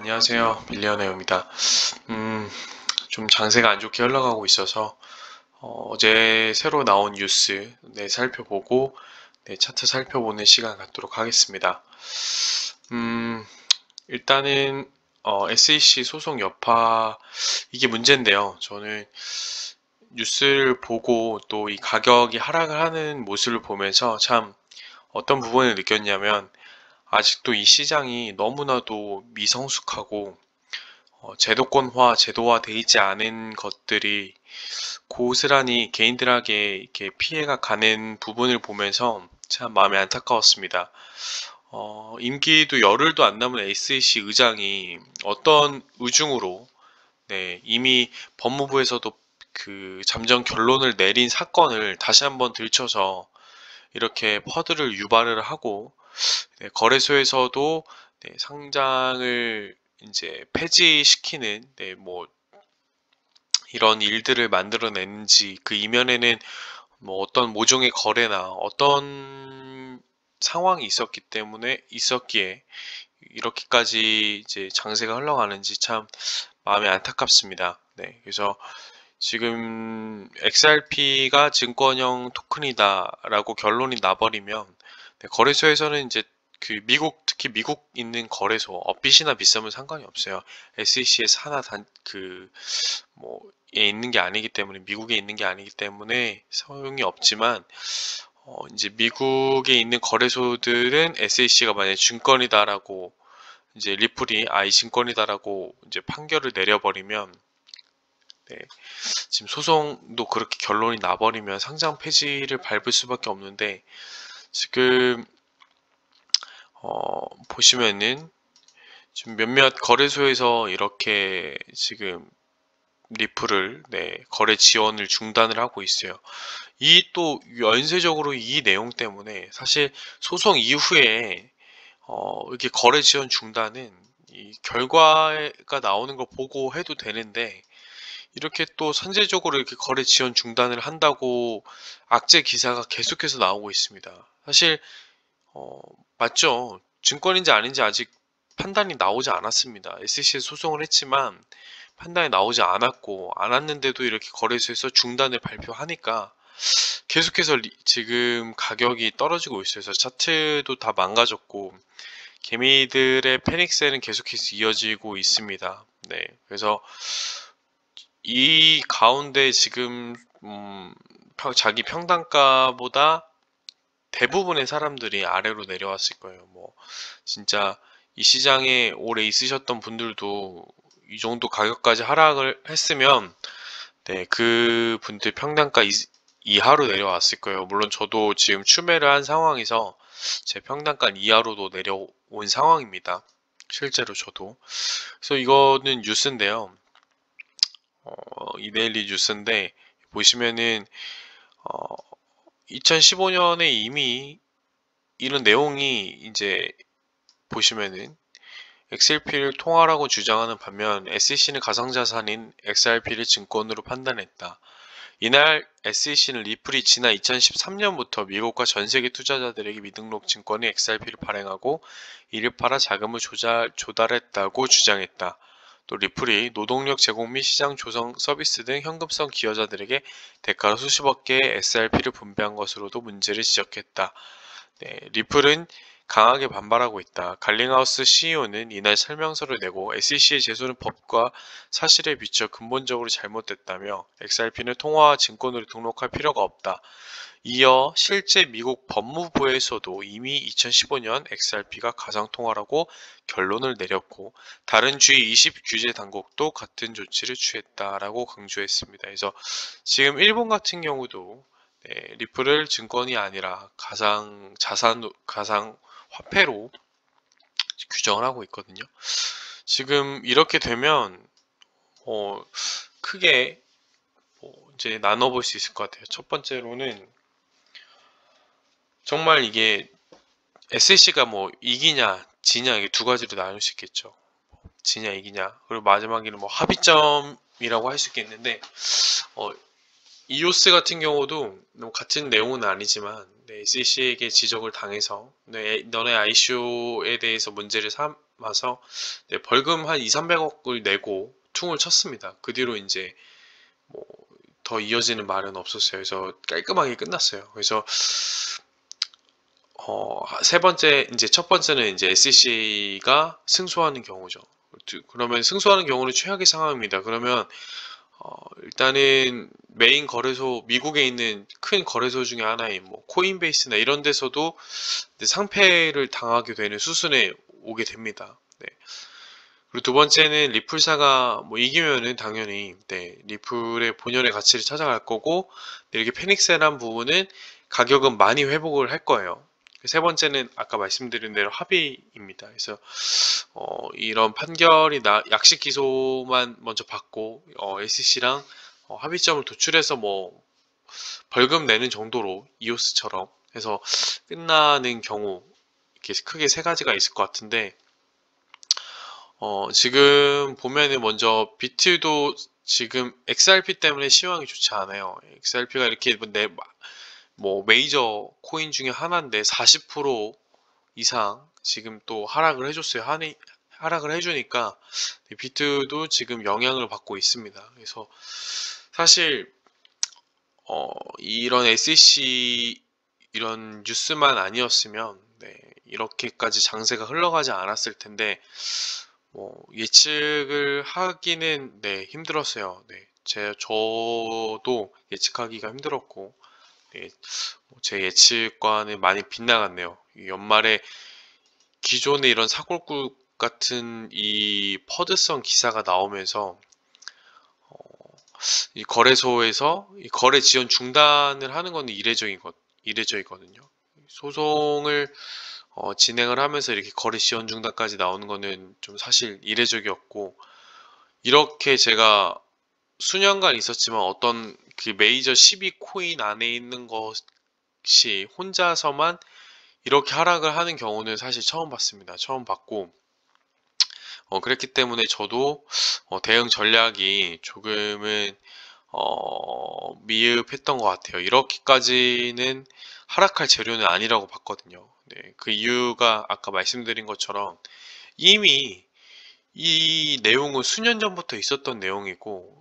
안녕하세요. 밀리언웨어입니다. 좀 장세가 안 좋게 흘러가고 있어서 제 새로 나온 뉴스 살펴보고 차트 살펴보는 시간 갖도록 하겠습니다. 음, 일단은 SEC 소송 여파 이게 문제인데요. 저는 뉴스를 보고 또 이 가격이 하락을 하는 모습을 보면서 참 어떤 부분을 느꼈냐면 아직도 이 시장이 너무나도 미성숙하고 제도권화, 제도화돼 있지 않은 것들이 고스란히 개인들에게 이렇게 피해가 가는 부분을 보면서 참 마음이 안타까웠습니다. 임기도 열흘도 안 남은 SEC 의장이 어떤 의중으로 이미 법무부에서도 그 잠정 결론을 내린 사건을 다시 한번 들춰서 이렇게 퍼드를 유발을 하고 거래소에서도 상장을 이제 폐지시키는 뭐 이런 일들을 만들어냈는지 그 이면에는 뭐 어떤 모종의 거래나 어떤 상황이 있었기에 이렇게까지 이제 장세가 흘러가는지 참 마음이 안타깝습니다. 그래서 지금 XRP가 증권형 토큰이다라고 결론이 나버리면 거래소에서는 이제 그 특히 미국 있는 거래소, 업빗이나 비싸면 상관이 없어요. SEC에서 하나 뭐에 있는 게 아니기 때문에, 미국에 있는 게 아니기 때문에 소용이 없지만, 이제 미국에 있는 거래소들은 SEC가 만약에 증권이다라고 이제 리플이 이 증권이다라고 이제 판결을 내려버리면, 지금 소송도 그렇게 결론이 나버리면 상장 폐지를 밟을 수밖에 없는데, 지금 보시면은 지금 몇몇 거래소에서 이렇게 지금 리플을 거래 지원을 중단을 하고 있어요. 이 또 연쇄적으로 이 내용 때문에 사실 소송 이후에 이렇게 거래 지원 중단은 이 결과가 나오는 걸 보고 해도 되는데 이렇게 또 선제적으로 이렇게 거래 지원 중단을 한다고 악재 기사가 계속해서 나오고 있습니다. 사실 어, 맞죠. 증권인지 아닌지 아직 판단이 나오지 않았습니다. SEC에 소송을 했지만 판단이 나오지 않았는데도 이렇게 거래소에서 중단을 발표하니까 계속해서 지금 가격이 떨어지고 있어요. 그래서 차트도 다 망가졌고 개미들의 패닉셀은 계속해서 이어지고 있습니다. 그래서 이 가운데 지금 자기 평단가보다 대부분의 사람들이 아래로 내려왔을 거예요. 뭐 진짜 이 시장에 오래 있으셨던 분들도 이 정도 가격까지 하락을 했으면 그 분들 평단가 이하로 내려왔을 거예요. 물론 저도 지금 추매를 한 상황에서 제 평단가 이하로도 내려온 상황입니다. 실제로 저도. 그래서 이거는 뉴스인데요. 이데일리 뉴스인데 보시면은 2015년에 이미 이런 내용이 이제 보시면은 XRP를 통화라고 주장하는 반면 SEC는 가상자산인 XRP를 증권으로 판단했다. 이날 SEC는 리플이 지난 2013년부터 미국과 전 세계 투자자들에게 미등록 증권인 XRP를 발행하고 이를 팔아 자금을 조달했다고 주장했다. 또 리플이 노동력 제공 및 시장 조성 서비스 등 현금성 기여자들에게 대가로 수십억 개의 XRP를 분배한 것으로도 문제를 지적했다. 리플은 강하게 반발하고 있다. 갈링하우스 CEO는 이날 설명서를 내고 SEC의 제소는 법과 사실에 비춰 근본적으로 잘못됐다며 XRP는 통화와 증권으로 등록할 필요가 없다. 이어 실제 미국 법무부에서도 이미 2015년 XRP가 가상통화라고 결론을 내렸고 다른 G20 규제 당국도 같은 조치를 취했다라고 강조했습니다. 그래서 지금 일본 같은 경우도 리플을 증권이 아니라 가상 화폐로 규정을 하고 있거든요. 지금 이렇게 되면 크게 이제 나눠볼 수 있을 것 같아요. 첫 번째로는 정말 이게 SEC가 뭐 이기냐 지냐 이게 두 가지로 나눌 수 있겠죠. 지냐 이기냐 그리고 마지막에는 뭐 합의점이라고 할 수 있겠는데 이오스 같은 경우도 같은 내용은 아니지만 네, SEC에게 지적을 당해서 네, 너네 ICO에 대해서 문제를 삼아서 네, 벌금 한 2, 300억을 내고 퉁을 쳤습니다. 그 뒤로 이제 뭐 더 이어지는 말은 없었어요. 그래서 깔끔하게 끝났어요. 그래서 세 번째, 이제 첫 번째는 이제 SEC가 승소하는 경우죠. 그러면 승소하는 경우는 최악의 상황입니다. 그러면 일단은 메인 거래소, 미국에 있는 큰 거래소 중에 하나인 뭐 코인베이스나 이런 데서도 상패를 당하게 되는 수순에 오게 됩니다. 네. 그리고 두 번째는 리플사가 뭐 이기면은 당연히 네, 리플의 본연의 가치를 찾아갈 거고 네, 이렇게 패닉셀한 부분은 가격은 많이 회복을 할 거예요. 세 번째는 아까 말씀드린 대로 합의입니다. 그래서 이런 판결이 약식 기소만 먼저 받고 SEC랑 합의점을 도출해서 뭐 벌금 내는 정도로 이오스처럼 해서 끝나는 경우 이렇게 크게 세 가지가 있을 것 같은데 지금 보면은 먼저 비트도 지금 XRP 때문에 시황이 좋지 않아요. XRP가 이렇게 뭐 메이저 코인 중에 하나인데 40% 이상 지금 또 하락을 해줬어요. 하락을 해주니까 비트도 지금 영향을 받고 있습니다. 그래서 사실 이런 SEC 이런 뉴스만 아니었으면 네, 이렇게까지 장세가 흘러가지 않았을 텐데 뭐 예측을 하기는 네, 힘들었어요. 네, 저도 예측하기가 힘들었고 네, 제 예측과는 많이 빗나갔네요. 이 연말에 기존의 이런 사골국 같은 이 퍼드성 기사가 나오면서 이 거래소에서 이 거래 지연 중단을 하는 건 이례적이거든요. 소송을 진행을 하면서 이렇게 거래 지연 중단까지 나오는 거는 좀 사실 이례적이었고 이렇게 제가 수년간 있었지만 어떤 그 메이저 12 코인 안에 있는 것이 혼자서만 이렇게 하락을 하는 경우는 사실 처음 봤습니다. 처음 봤고 그랬기 때문에 저도 대응 전략이 조금은 미흡했던 것 같아요. 이렇게까지는 하락할 재료는 아니라고 봤거든요. 네, 그 이유가 아까 말씀드린 것처럼 이미 이 내용은 수년 전부터 있었던 내용이고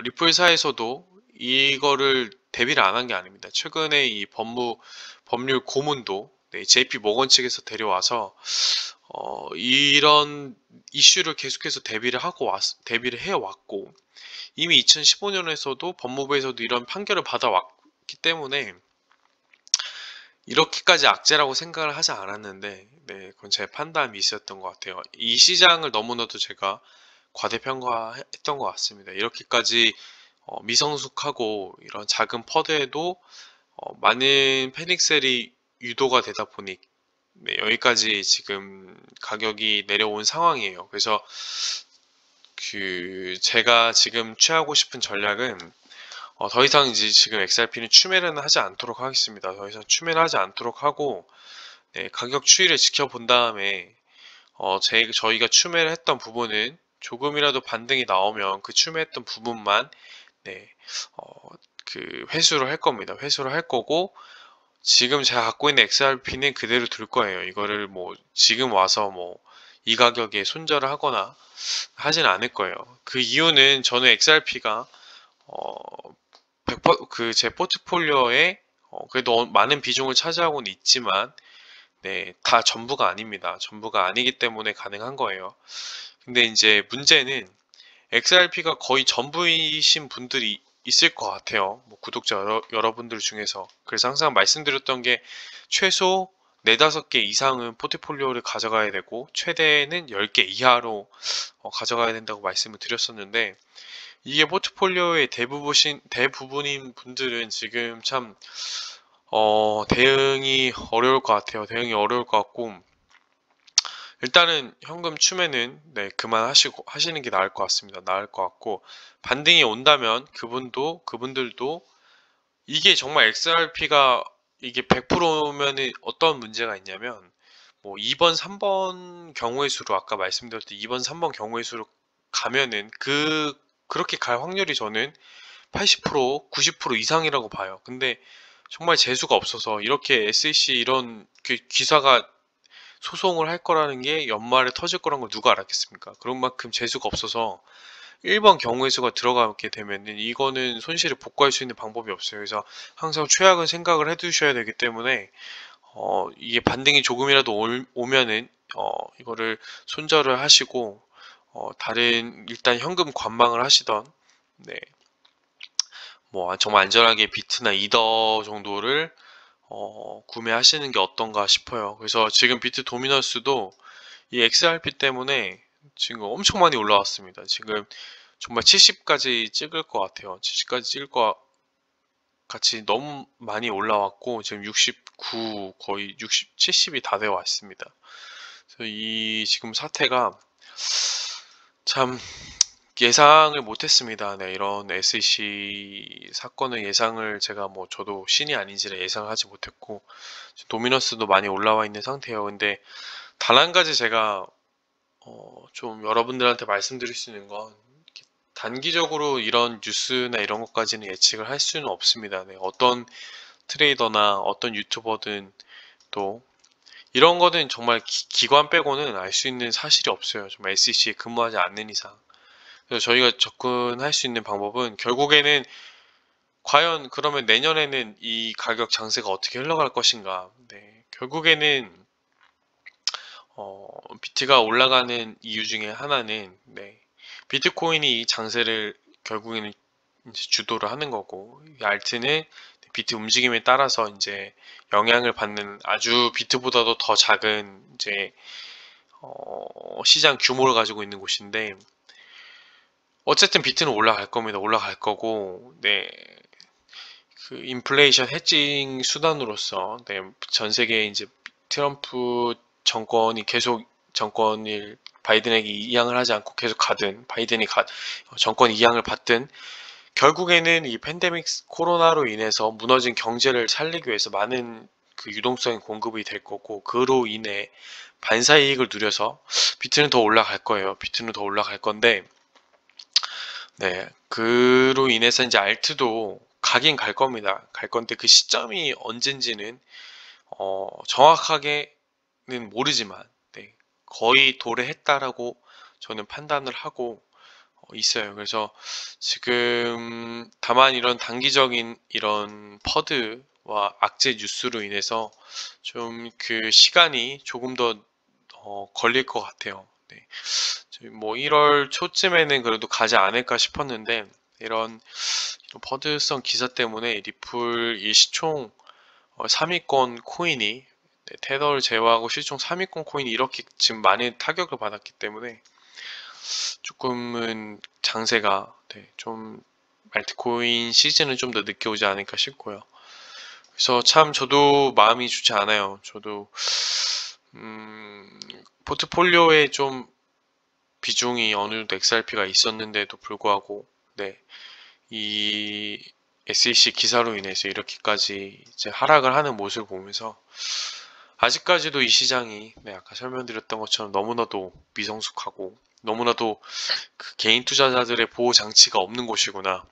리플사에서도 이거를 대비를 안 한 게 아닙니다. 최근에 이 법률 고문도 네, JP 모건 측에서 데려와서 이런 이슈를 계속해서 대비를 해왔고 이미 2015년에서도 법무부에서도 이런 판결을 받아왔기 때문에 이렇게까지 악재라고 생각을 하지 않았는데 네, 그건 제 판단이 있었던 것 같아요. 이 시장을 너무나도 제가 과대평가했던 것 같습니다. 이렇게까지 미성숙하고 이런 작은 퍼드에도 많은 패닉셀이 유도가 되다 보니 네, 여기까지 지금 가격이 내려온 상황이에요. 그래서 제가 지금 취하고 싶은 전략은 더 이상 이제 지금 XRP는 추매는 하지 않도록 하겠습니다. 더 이상 추매를 하지 않도록 하고 네, 가격 추이를 지켜본 다음에 저희가 추매를 했던 부분은 조금이라도 반등이 나오면 그 추매했던 부분만 네, 그 회수를 할 겁니다. 회수를 할 거고 지금 제가 갖고 있는 XRP는 그대로 둘 거예요. 이거를 뭐 지금 와서 뭐 이 가격에 손절을 하거나 하진 않을 거예요. 그 이유는 저는 XRP가 제 포트폴리오에 그래도 많은 비중을 차지하고는 있지만 네, 다 전부가 아닙니다. 전부가 아니기 때문에 가능한 거예요. 근데 이제 문제는 XRP가 거의 전부이신 분들이 있을 것 같아요. 뭐 구독자 여러분들 중에서. 그래서 항상 말씀드렸던 게 최소 4~5개 이상은 포트폴리오를 가져가야 되고 최대는 10개 이하로 가져가야 된다고 말씀을 드렸었는데 이게 포트폴리오의 대부분인 분들은 지금 참 대응이 어려울 것 같아요. 대응이 어려울 것 같고 일단은 현금 추매는 네, 하시는 게 나을 것 같습니다. 나을 것 같고 반등이 온다면 그분들도 이게 정말 XRP가 이게 100%면은 어떤 문제가 있냐면 뭐 2번, 3번 경우의 수로 아까 말씀드렸듯이 2번, 3번 경우의 수로 가면은 그렇게 갈 확률이 저는 80%, 90% 이상이라고 봐요. 근데 정말 재수가 없어서 이렇게 SEC 이런 기사가 소송을 할 거라는 게 연말에 터질 거란 걸 누가 알았겠습니까? 그런 만큼 재수가 없어서 1번 경우의 수가 들어가게 되면은 이거는 손실을 복구할 수 있는 방법이 없어요. 그래서 항상 최악은 생각을 해 두셔야 되기 때문에 이게 반등이 조금이라도 오면은 이거를 손절을 하시고 다른 일단 현금 관망을 하시던, 네, 뭐 정말 안전하게 비트나 이더 정도를 구매하시는 게 어떤가 싶어요. 그래서 지금 비트 도미너스도 이 XRP 때문에 지금 엄청 많이 올라왔습니다. 지금 정말 70까지 찍을 것 같아요. 70까지 찍을 것 같이 너무 많이 올라왔고 지금 69 거의 60, 70이 다 되어 왔습니다. 그래서 이 지금 사태가 참 예상을 못했습니다. 네, 이런 SEC 사건의 예상을 제가 뭐 저도 신이 아닌지라 예상을 하지 못했고 도미너스도 많이 올라와 있는 상태예요. 근데 단 한 가지 제가 좀 여러분들한테 말씀드릴 수 있는 건 단기적으로 이런 뉴스나 이런 것까지는 예측을 할 수는 없습니다. 네, 어떤 트레이더나 어떤 유튜버든 또 이런 거는 정말 기관 빼고는 알 수 있는 사실이 없어요. 정말 SEC에 근무하지 않는 이상. 그래서 저희가 접근할 수 있는 방법은 결국에는 과연 그러면 내년에는 이 가격 장세가 어떻게 흘러갈 것인가. 네, 결국에는 비트가 올라가는 이유 중에 하나는, 네, 비트코인이 이 장세를 결국에는 이제 주도를 하는 거고, 이 알트는 비트 움직임에 따라서 이제 영향을 받는 아주 비트보다도 더 작은 이제 시장 규모를 가지고 있는 곳인데, 어쨌든 비트는 올라갈 겁니다. 올라갈 거고, 네, 그 인플레이션 해칭 수단으로서, 네, 전 세계 이제 트럼프 정권이 계속 정권을 바이든에게 이양을 하지 않고 계속 가든 바이든이 정권 이양을 받든 결국에는 이 팬데믹 코로나로 인해서 무너진 경제를 살리기 위해서 많은 그 유동성이 공급이 될 거고 그로 인해 반사이익을 누려서 비트는 더 올라갈 거예요. 비트는 더 올라갈 건데 네, 그로 인해서 이제 알트도 가긴 갈 겁니다. 갈 건데 그 시점이 언젠지는 정확하게는 모르지만 네, 거의 도래했다라고 저는 판단을 하고 있어요. 그래서 지금 다만 이런 단기적인 이런 퍼드와 악재 뉴스로 인해서 좀 그 시간이 조금 더 걸릴 것 같아요. 네. 뭐 1월 초쯤에는 그래도 가지 않을까 싶었는데 이런 퍼드성 기사 때문에 리플 이 시총 3위권 코인이 네, 테더를 제외하고 시총 3위권 코인이 이렇게 지금 많이 타격을 받았기 때문에 조금은 장세가 네, 좀 알트코인 시즌은 좀 더 늦게 오지 않을까 싶고요. 그래서 참 저도 마음이 좋지 않아요. 저도 포트폴리오에 좀 비중이 어느 정도 XRP가 있었는데도 불구하고 네, 이 SEC 기사로 인해서 이렇게까지 이제 하락을 하는 모습을 보면서 아직까지도 이 시장이 네, 아까 설명드렸던 것처럼 너무나도 미성숙하고 너무나도 그 개인 투자자들의 보호 장치가 없는 곳이구나.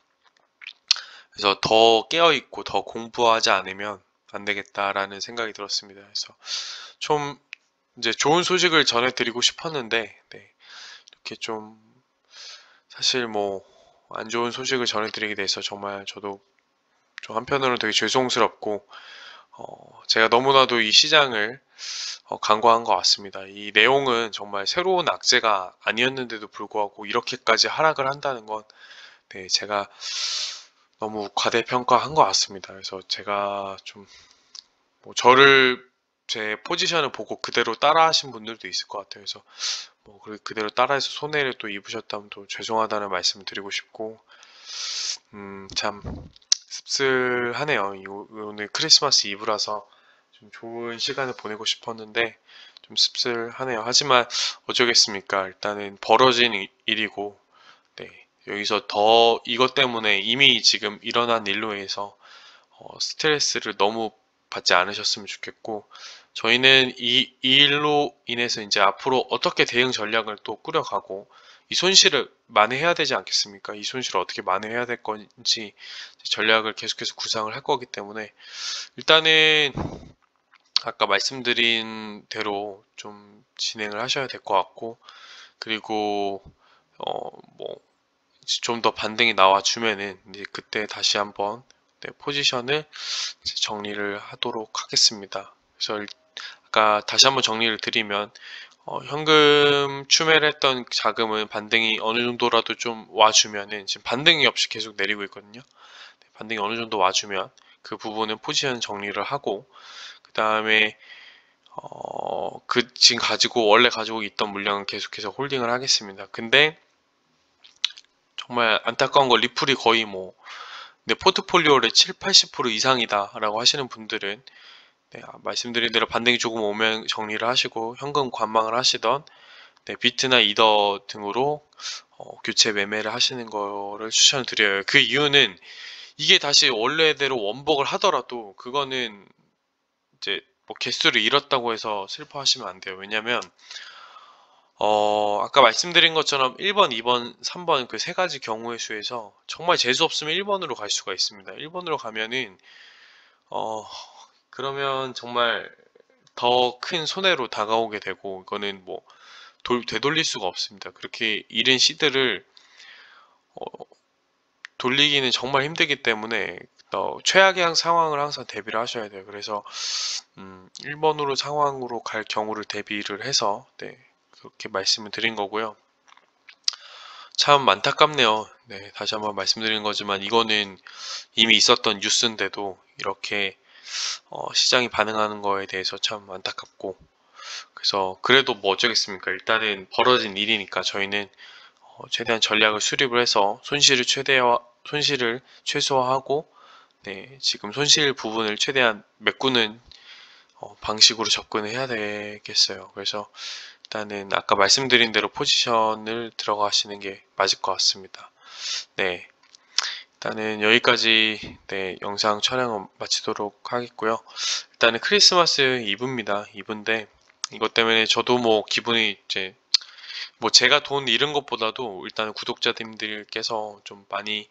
그래서 더 깨어있고 더 공부하지 않으면 안 되겠다라는 생각이 들었습니다. 그래서 좀 이제 좋은 소식을 전해드리고 싶었는데 네, 이렇게 좀 사실 뭐 안 좋은 소식을 전해드리게 돼서 정말 저도 좀 한편으로는 되게 죄송스럽고 제가 너무나도 이 시장을 간과한 것 같습니다. 이 내용은 정말 새로운 악재가 아니었는데도 불구하고 이렇게까지 하락을 한다는 건 네, 제가 너무 과대평가한 것 같습니다. 그래서 제가 좀 뭐 저를 제 포지션을 보고 그대로 따라하신 분들도 있을 것 같아요. 그래서 뭐 그대로 따라해서 손해를 또 입으셨다면 또 죄송하다는 말씀을 드리고 싶고 참 씁쓸하네요. 오늘 크리스마스 이브라서 좀 좋은 시간을 보내고 싶었는데 좀 씁쓸하네요. 하지만 어쩌겠습니까? 일단은 벌어진 일이고 네, 여기서 더 이것 때문에 이미 지금 일어난 일로 해서 스트레스를 너무 받지 않으셨으면 좋겠고 저희는 이 일로 인해서 이제 앞으로 어떻게 대응 전략을 또 꾸려가고 이 손실을 만회해야 되지 않겠습니까? 이 손실을 어떻게 만회해야 될 건지 전략을 계속해서 구상을 할 거기 때문에 일단은 아까 말씀드린 대로 좀 진행을 하셔야 될 것 같고, 그리고 뭐 좀 더 반등이 나와주면은 이제 그때 다시 한번 네, 포지션을 이제 정리를 하도록 하겠습니다. 그래서 아까 다시 한번 정리를 드리면 현금 추매를 했던 자금은 반등이 어느 정도라도 좀 와주면은 지금 반등이 없이 계속 내리고 있거든요. 네, 반등이 어느 정도 와주면 그 부분은 포지션 정리를 하고 그 다음에 그 지금 가지고 원래 가지고 있던 물량은 계속해서 홀딩을 하겠습니다. 근데 정말 안타까운 건 리플이 거의 뭐 내 포트폴리오의 7, 80% 이상이다 라고 하시는 분들은 네, 말씀드린 대로 반등이 조금 오면 정리를 하시고 현금 관망을 하시던 네, 비트나 이더 등으로 교체 매매를 하시는 거를 추천을 드려요. 그 이유는 이게 다시 원래대로 원복을 하더라도 그거는 이제 뭐 개수를 잃었다고 해서 슬퍼하시면 안 돼요. 왜냐면 아까 말씀드린 것처럼 1번, 2번, 3번 그 세 가지 경우의 수에서 정말 재수 없으면 1번으로 갈 수가 있습니다. 1번으로 가면은 어 그러면 정말 더 큰 손해로 다가오게 되고 이거는 뭐 되돌릴 수가 없습니다. 그렇게 잃은 시드를 어, 돌리기는 정말 힘들기 때문에 최악의 상황을 항상 대비를 하셔야 돼요. 그래서 1번으로 상황으로 갈 경우를 대비를 해서 네, 그렇게 말씀을 드린 거고요. 참 안타깝네요. 네, 다시 한번 말씀드리는 거지만 이거는 이미 있었던 뉴스인데도 이렇게 시장이 반응하는 거에 대해서 참 안타깝고 그래서 그래도 뭐 어쩌겠습니까? 일단은 벌어진 일이니까 저희는 최대한 전략을 수립을 해서 손실을 최소화하고 네, 지금 손실 부분을 최대한 메꾸는 방식으로 접근을 해야 되겠어요. 그래서 일단은 아까 말씀드린 대로 포지션을 들어가시는 게 맞을 것 같습니다. 네, 일단은 여기까지 네, 영상 촬영을 마치도록 하겠고요. 일단은 크리스마스 이브입니다. 이브인데 이것 때문에 저도 뭐 기분이 이제 뭐 제가 돈 잃은 것보다도 일단 구독자님들께서 좀 많이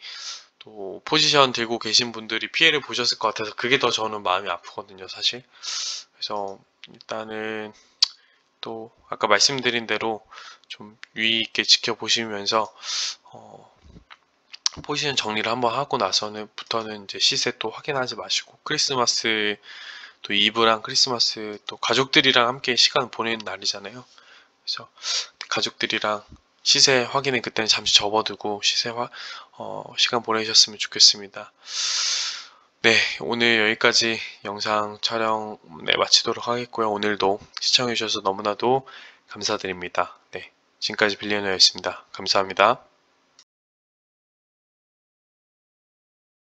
또 포지션 들고 계신 분들이 피해를 보셨을 것 같아서 그게 더 저는 마음이 아프거든요, 사실. 그래서 일단은 또 아까 말씀드린 대로 좀 유의 있게 지켜보시면서 어, 포지션 정리를 한번 하고 나서는 이제 시세 또 확인하지 마시고 크리스마스 또 이브랑 크리스마스 또 가족들이랑 함께 시간 보내는 날이잖아요. 그래서 가족들이랑 시세 확인은 그때는 잠시 접어두고 시간 보내셨으면 좋겠습니다. 네, 오늘 여기까지 영상 촬영 네, 마치도록 하겠고요. 오늘도 시청해주셔서 너무나도 감사드립니다. 네, 지금까지 빌리언너였습니다. 감사합니다.